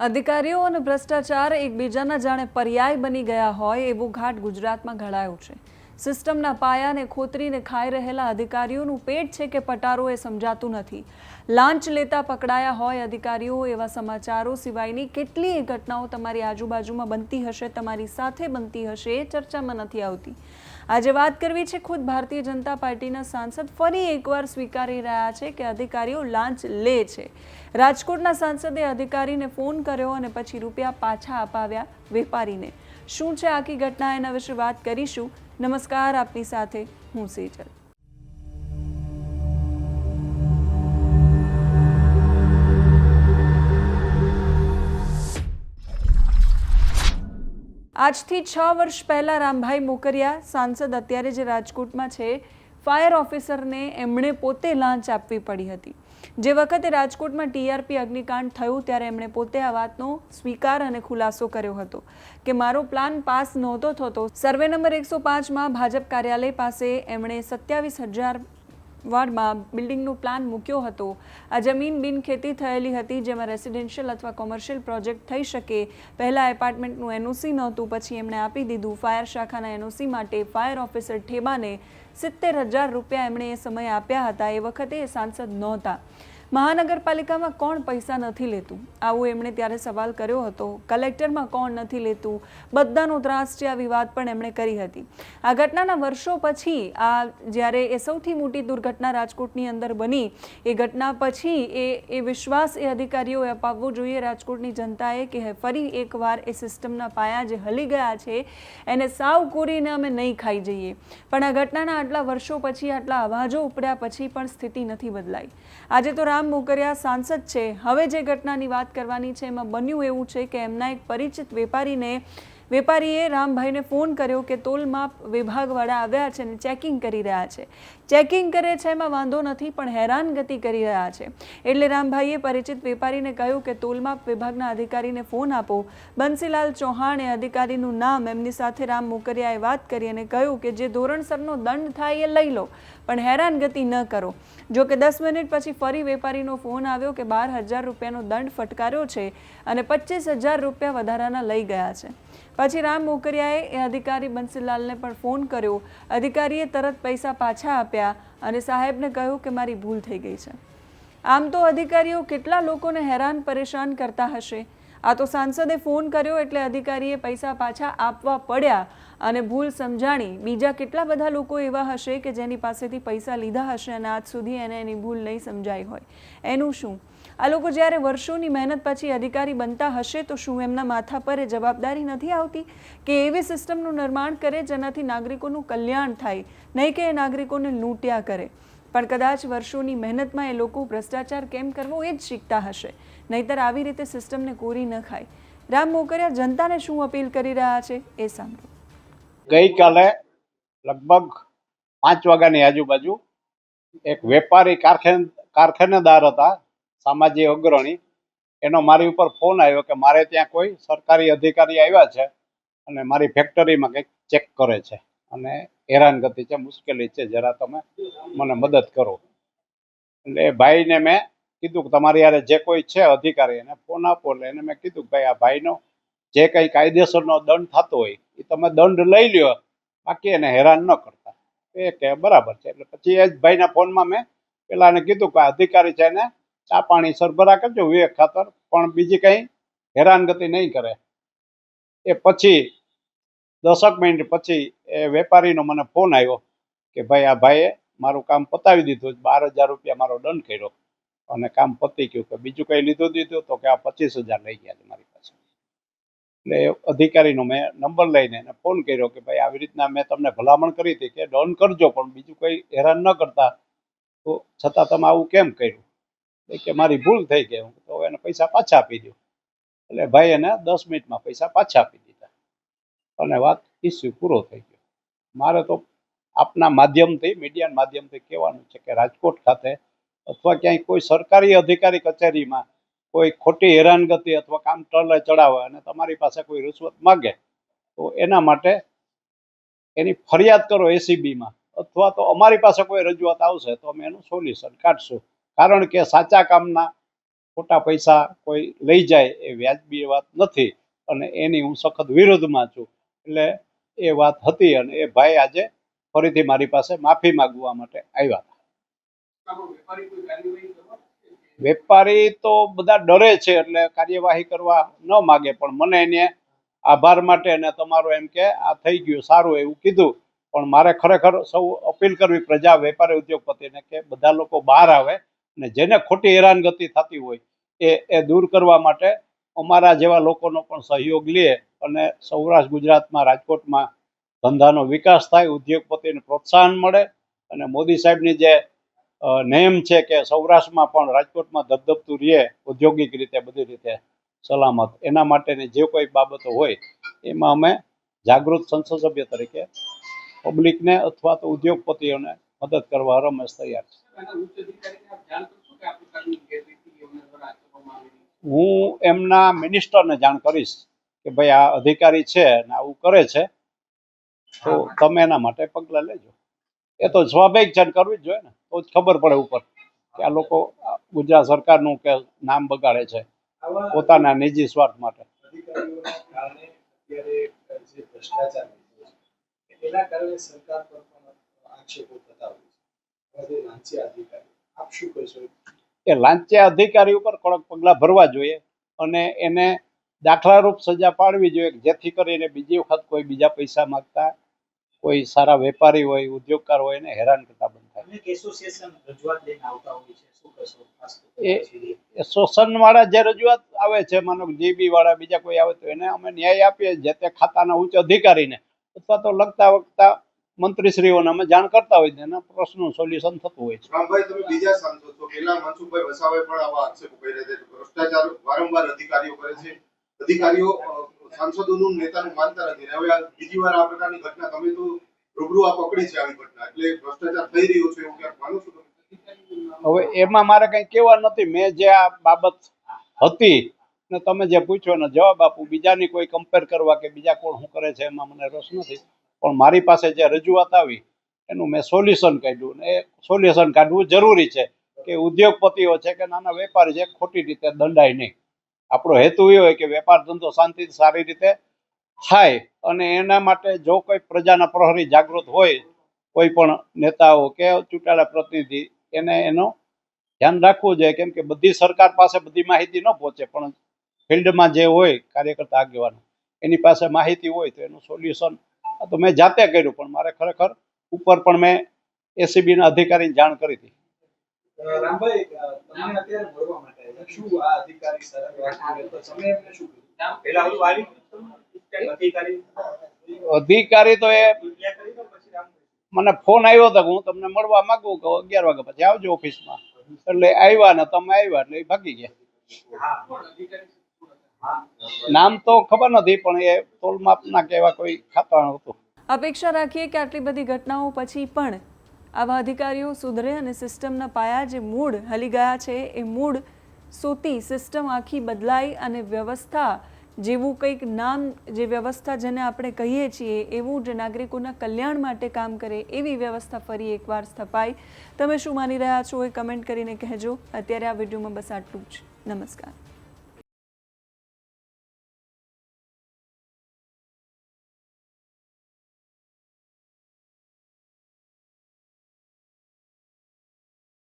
અધિકારીઓ અને ભ્રષ્ટાચાર એકબીજાના જાણે પર્યાય બની ગયા હોય એવું ઘાટ ગુજરાતમાં ઘડાયું છે. સિસ્ટમના પાયાને ખોતરીને ખાઈ રહેલા અધિકારીઓનું પેટ છે કે પટારો એ સમજાતું નથી. લાંચ લેતા પકડાયા હોય અધિકારીઓ એવા સમાચારો સિવાયની કેટલીય ઘટનાઓ તમારી આજુબાજુમાં બનતી હશે, તમારી સાથે બનતી હશે, એ ચર્ચામાં નથી આવતી. આજે વાત કરવી છે ખુદ ભારતીય જનતા પાર્ટીના સાંસદ ફરી એકવાર સ્વીકારી રહ્યા છે કે અધિકારીઓ લાંચ લે છે. રાજકોટના સાંસદે અધિકારીને ફોન કર્યો અને પછી રૂપિયા પાછા અપાવ્યા વેપારીને. શું છે આખી ઘટના, એના વિશે વાત કરીશું. નમસ્કાર, આપની સાથે હું સેજલ. આજથી 6 વર્ષ પહેલાં રામભાઈ મોકરિયા સાંસદ અત્યારે જે રાજકોટમાં છે, ફાયર ઓફિસરને એમણે પોતે લાંચ આપવી પડી હતી. જે વખતે રાજકોટમાં ટીઆરપી અગ્નિકાંડ થયું ત્યારે એમણે પોતે આ વાતનો સ્વીકાર અને ખુલાસો કર્યો હતો કે મારો પ્લાન પાસ નહોતો થતો. સર્વે નંબર 105માં ભાજપ કાર્યાલય પાસે એમણે 27,000 વાર્ડમાં બિલ્ડિંગનો પ્લાન મૂક્યો હતો. આ જમીન બિનખેતી થયેલી હતી, જેમાં રેસિડેન્શિયલ અથવા કોમર્શિયલ પ્રોજેક્ટ થઈ શકે. પહેલાં એપાર્ટમેન્ટનું એનઓસી નહોતું, પછી એમણે આપી દીધું. ફાયર શાખાના એનઓસી માટે ફાયર ઓફિસર ઠેબાને 70,000 રૂપિયા એમણે એ સમયે આપ્યા હતા. એ વખતે એ સાંસદ નહોતા. મહાનગરપાલિકામાં કોણ પૈસા નથી લેતું, આવો એમણે ત્યારે સવાલ કર્યો હતો. કલેક્ટરમાં કોણ નથી લેતું, બધાનો ત્રાસ છે, આ વિવાદ પણ એમણે કરી હતી. આ ઘટનાના વર્ષો પછી જ્યારે એ સૌથી મોટી દુર્ઘટના રાજકોટની અંદર બની, એ ઘટના પછી એ વિશ્વાસ એ અધિકારીઓએ અપાવવો જોઈએ રાજકોટની જનતાએ કે ફરી એકવાર એ સિસ્ટમના પાયા જે હલી ગયા છે એને સાવ કોરીને અમે નહીં ખાઈ જઈએ. પણ આ ઘટનાના આટલા વર્ષો પછી, આટલા અવાજો ઉપડ્યા પછી પણ સ્થિતિ નથી બદલાઈ. આજે તો રામ મોકરિયા સાંસદ છે. હવે જે ઘટનાની વાત કરવાની છે એમાં બન્યું એવું છે કે એમના એક પરિચિત વેપારીએ રામભાઈને ફોન કર્યો કે તોલમાપ વિભાગવાળા આવ્યા છે અને ચેકિંગ કરી રહ્યા છે. ચેકિંગ કરે છે એમાં વાંધો નથી, પણ હેરાનગતિ કરી રહ્યા છે. એટલે રામભાઈએ પરિચિત વેપારીને કહ્યું કે તોલમાપ વિભાગના અધિકારીને ફોન આપો. બંસીલાલ ચૌહાણ એ અધિકારીનું નામ, એમની સાથે રામ મોકરિયાએ વાત કરી અને કહ્યું કે જે ધોરણસરનો દંડ થાય એ લઈ લો, પણ હેરાનગતિ ન કરો. જો કે 10 મિનિટ પછી ફરી વેપારીનો ફોન આવ્યો કે 12,000 રૂપિયાનો દંડ ફટકાર્યો છે અને 25,000 રૂપિયા વધારાના લઈ ગયા છે. પછી રામ મોકરિયાએ એ અધિકારી બંસીલાલને પણ ફોન કર્યો. અધિકારીએ તરત પૈસા પાછા આપ્યા અને સાહેબને કહ્યું કે મારી ભૂલ થઈ ગઈ છે. આમ તો અધિકારીઓ કેટલા લોકોને હેરાન પરેશાન કરતા હશે. આ તો સાંસદે ફોન કર્યો એટલે અધિકારીએ પૈસા પાછા આપવા પડ્યા અને ભૂલ સમજાણી. બીજા કેટલા બધા લોકો એવા હશે કે જેની પાસેથી પૈસા લીધા હશે અને આજ સુધી એને એની ભૂલ નહીં સમજાઈ હોય. એનું શું? આ લોકો જ્યારે વર્ષોની મહેનત પછી અધિકારી બનતા હશે તો શું એમના માથા પર એ જવાબદારી નથી આવતી કે એવી સિસ્ટમનું નિર્માણ કરે જેનાથી નાગરિકોનું કલ્યાણ થાય, નહીં કે એ નાગરિકોને લૂંટ્યા કરે. પણ કદાચ વર્ષોની મહેનતમાં એ લોકો ભ્રષ્ટાચાર કેમ કરવો એ જ શીખતા હશે, નહીતર આવી રીતે સિસ્ટમને કોરી ન ખાય. રામ મોકરિયા જનતાને શું અપીલ કરી રહ્યા છે એ સાંભળો. ગઈકાલે લગભગ 5 વાગ્યાની આજુબાજુ એક વેપારી કારખાનેદાર હતા, સામાજિક અગ્રણી, એનો મારી ઉપર ફોન આવ્યો કે મારે ત્યાં કોઈ સરકારી અધિકારી આવ્યા છે અને મારી ફેક્ટરીમાં કંઈક ચેક કરે છે અને હેરાનગતિ છે, મુશ્કેલી છે, જરા તમે મને મદદ કરો. એટલે ભાઈને મેં કીધું કે તમારી યારે જે કોઈ છે અધિકારી એને ફોન આપો. એટલે એને મેં કીધું કે ભાઈ આ ભાઈનો જે કંઈ કાયદેસરનો દંડ થતો હોય એ તમે દંડ લઈ લ્યો, બાકી એને હેરાન ન કરતા. એ કે બરાબર છે. એટલે પછી એ જ ભાઈના ફોનમાં મેં પેલાને કીધું કે અધિકારી છે એને ચા પાણી સરભરા કરજો વિવેક ખાતર, પણ બીજી કંઈ હેરાનગતિ નહીં કરે. એ પછી 10 મિનિટ પછી એ વેપારીનો મને ફોન આવ્યો કે ભાઈ આ ભાઈએ મારું કામ પતાવી દીધું, 12,000 રૂપિયા મારો દંડ કર્યો અને કામ પતી ગયું. કે બીજું કંઈ દીધું તો કે આ 25,000 લઈ ગયા છે મારી પાસે. એટલે અધિકારીનો મેં નંબર લઈને એને ફોન કર્યો કે ભાઈ આવી રીતના મેં તમને ભલામણ કરી હતી કે દંડ કરજો, પણ બીજું કંઈ હેરાન ન કરતા, તો છતાં તમે આવું કેમ કર્યું? કે મારી ભૂલ થઈ ગઈ, તો એને પૈસા પાછા આપી દો. એટલે ભાઈ એને 10 મિનિટમાં પૈસા પાછા આપી દીધા અને વાત ઇસ્યુ પૂરો થઈ ગયો. મારે તો આપના માધ્યમથી, મીડિયાના માધ્યમથી કહેવાનું છે કે રાજકોટ ખાતે અથવા ક્યાંય કોઈ સરકારી અધિકારી કચેરીમાં કોઈ ખોટી હેરાનગતિ અથવા કામ ટળે ચડાવે અને તમારી પાસે કોઈ રૂશ્વત માગે તો એના માટે એની ફરિયાદ કરો એસીબીમાં, અથવા તો અમારી પાસે કોઈ રજૂઆત આવશે તો અમે એનું સોલ્યુશન કાઢશું. કારણ કે સાચા કામના ખોટા પૈસા કોઈ લઈ જાય એ વ્યાજબી વાત નથી અને એની હું સખત વિરોધમાં છું. એટલે એ વાત હતી અને એ ભાઈ આજે ફરીથી મારી પાસે માફી માંગવા માટે આવ્યા હતા. વેપારી તો બધા ડરે છે એટલે કાર્યવાહી કરવા ન માગે, પણ મને એને આભાર માટે અને તમારો એમ કે આ થઈ ગયું સારું એવું કીધું. પણ મારે ખરેખર સૌ અપીલ કરવી પ્રજા, વેપારી, ઉદ્યોગપતિને કે બધા લોકો બહાર આવે અને જેને ખોટી હેરાનગતિ થતી હોય એ દૂર કરવા માટે અમારા જેવા લોકોનો પણ સહયોગ લે અને સૌરાષ્ટ્ર ગુજરાતમાં, રાજકોટમાં ધંધાનો વિકાસ થાય, ઉદ્યોગપતિને પ્રોત્સાહન મળે અને મોદી સાહેબની જે નેમ છે કે સૌરાષ્ટ્રમાં પણ, રાજકોટમાં ધબધબતું રહે ઔદ્યોગિક રીતે, બધી રીતે સલામત, એના માટેની જે કોઈ બાબતો હોય એમાં અમે જાગૃત સંસદ સભ્ય તરીકે પબ્લિકને અથવા તો ઉદ્યોગપતિઓને મદદ કરવા રમેશ તૈયાર છે. હું એમના મિનિસ્ટરને જાણ કરીશ કે ભાઈ આ અધિકારી છે અને આવું કરે છે, તો તમે એના માટે પગલાં લેજો. એ તો સ્વાભાવિક છે, કરવી જ જોઈએ ને, તો જ ખબર પડે ઉપર કે આ લોકો ગુજરાત સરકારનું કે નામ બગાડે છે પોતાના નિજી સ્વાર્થ માટે. એના કારણે સરકાર પર પણ આક્ષેપો થતા હોય છે. આપ શું કહેશો? એ લાંચિયા અધિકારી ઉપર કડક પગલાં ભરવા જોઈએ અને એને દાખલારૂપ સજા પાડવી જોઈએ, જેથી કરીને બીજી વખત કોઈ બીજા પૈસા માંગતા કોઈ સારા વેપારી હોય, ઉદ્યોગકાર હોય એને હેરાન કરતા બંધ થાય. એસોસિએશન વાળા જે રજૂઆત આવે છે, માનો જીબી વાળા બીજા કોઈ આવે તો એને અમે ન્યાય આપીએ જે તે ખાતાના ઉચ્ચ અધિકારીને અથવા તો લગતા વખતા મંત્રીશ્રીઓને અમે જાણ કરતા હોય એના પ્રશ્નનું સોલ્યુશન થતું હોય છે. રામભાઈ, તમે બીજા સાંસદ છો, પહેલા મનસુખભાઈ વસાવાએ પણ આવા આક્ષેપો કર્યા છે. ભ્રષ્ટાચાર વારંવાર અધિકારીઓ કરે છે, અધિકારીઓ સાંસદોનું નેતાનું માનતા નથી. હવે આ બીજી વાર આ પ્રકારની ઘટના, તમે તો રૂબરૂ આ પકડી છે આવી ઘટના, એટલે ભ્રષ્ટાચાર થઈ રહ્યો છે એવું ક્યાંક માનો છો તમે? હવે એમાં મારે કઈ કહેવા નથી. મેં જે આ બાબત હતી ને તમે જે પૂછ્યો એનો જવાબ આપું. બીજાની કોઈ કમ્પેર કરવા કે બીજા કોણ શું કરે છે એમાં મને રસ નથી, પણ મારી પાસે જે રજૂઆત આવી એનું મેં સોલ્યુશન કાઢ્યું ને એ સોલ્યુશન કાઢવું જરૂરી છે કે ઉદ્યોગપતિઓ છે કે નાના વેપારી છે ખોટી રીતે દંડાય નહીં. આપણો હેતુ એ હોય કે વેપાર ધંધો શાંતિથી સારી રીતે થાય અને એના માટે જો કોઈ પ્રજાના પ્રહરી જાગૃત હોય, કોઈ પણ નેતાઓ કે ચૂંટાયેલા પ્રતિનિધિ, એને એનો ધ્યાન રાખવું જોઈએ. કેમ કે બધી સરકાર પાસે બધી માહિતી ન પહોંચે, પણ ફિલ્ડમાં જે હોય કાર્યકર્તા આગેવાનો એની પાસે માહિતી હોય તો એનું સોલ્યુશન તો મેં જાતે કર્યું. પણ મારે ખરેખર ઉપર પણ મેં એસીબીના અધિકારીને જાણ કરી હતી. રામભાઈ, તમને અત્યારે મળવા માટે આવ્યા. શું આ અધિકારી સરળ વાત તો તમે એમને શું કીધું? પહેલા ઓલું અધિકારી તો એ મને ફોન આવ્યો હતો કે હું તમને મળવા માંગુ, કે 11 વાગ્યા પછી આવજો ઓફિસમાં. એટલે આવ્યા ને તમે આવ્યા એટલે એ ભાગી ગયા. નામ તો ખબર નથી, પણ એ તોલમાપના કે એવા કોઈ ખાતા હતું. અપેક્ષા રાખીએ કે આટલી બધી ઘટનાઓ પછી પણ આવા અધિકારીઓ સુધરે અને સિસ્ટમના પાયા જે મૂળ હલી ગયા છે એ મૂળ સોતી સિસ્ટમ આખી બદલાય અને વ્યવસ્થા જેવું કંઈક નામ, જે વ્યવસ્થા જેને આપણે કહીએ છીએ એવું જ નાગરિકોના કલ્યાણ માટે કામ કરે એવી વ્યવસ્થા ફરી એકવાર સ્થપાય. તમે શું માની રહ્યા છો એ કમેન્ટ કરીને કહેજો. અત્યારે આ વિડીયોમાં બસ આટલું જ. નમસ્કાર.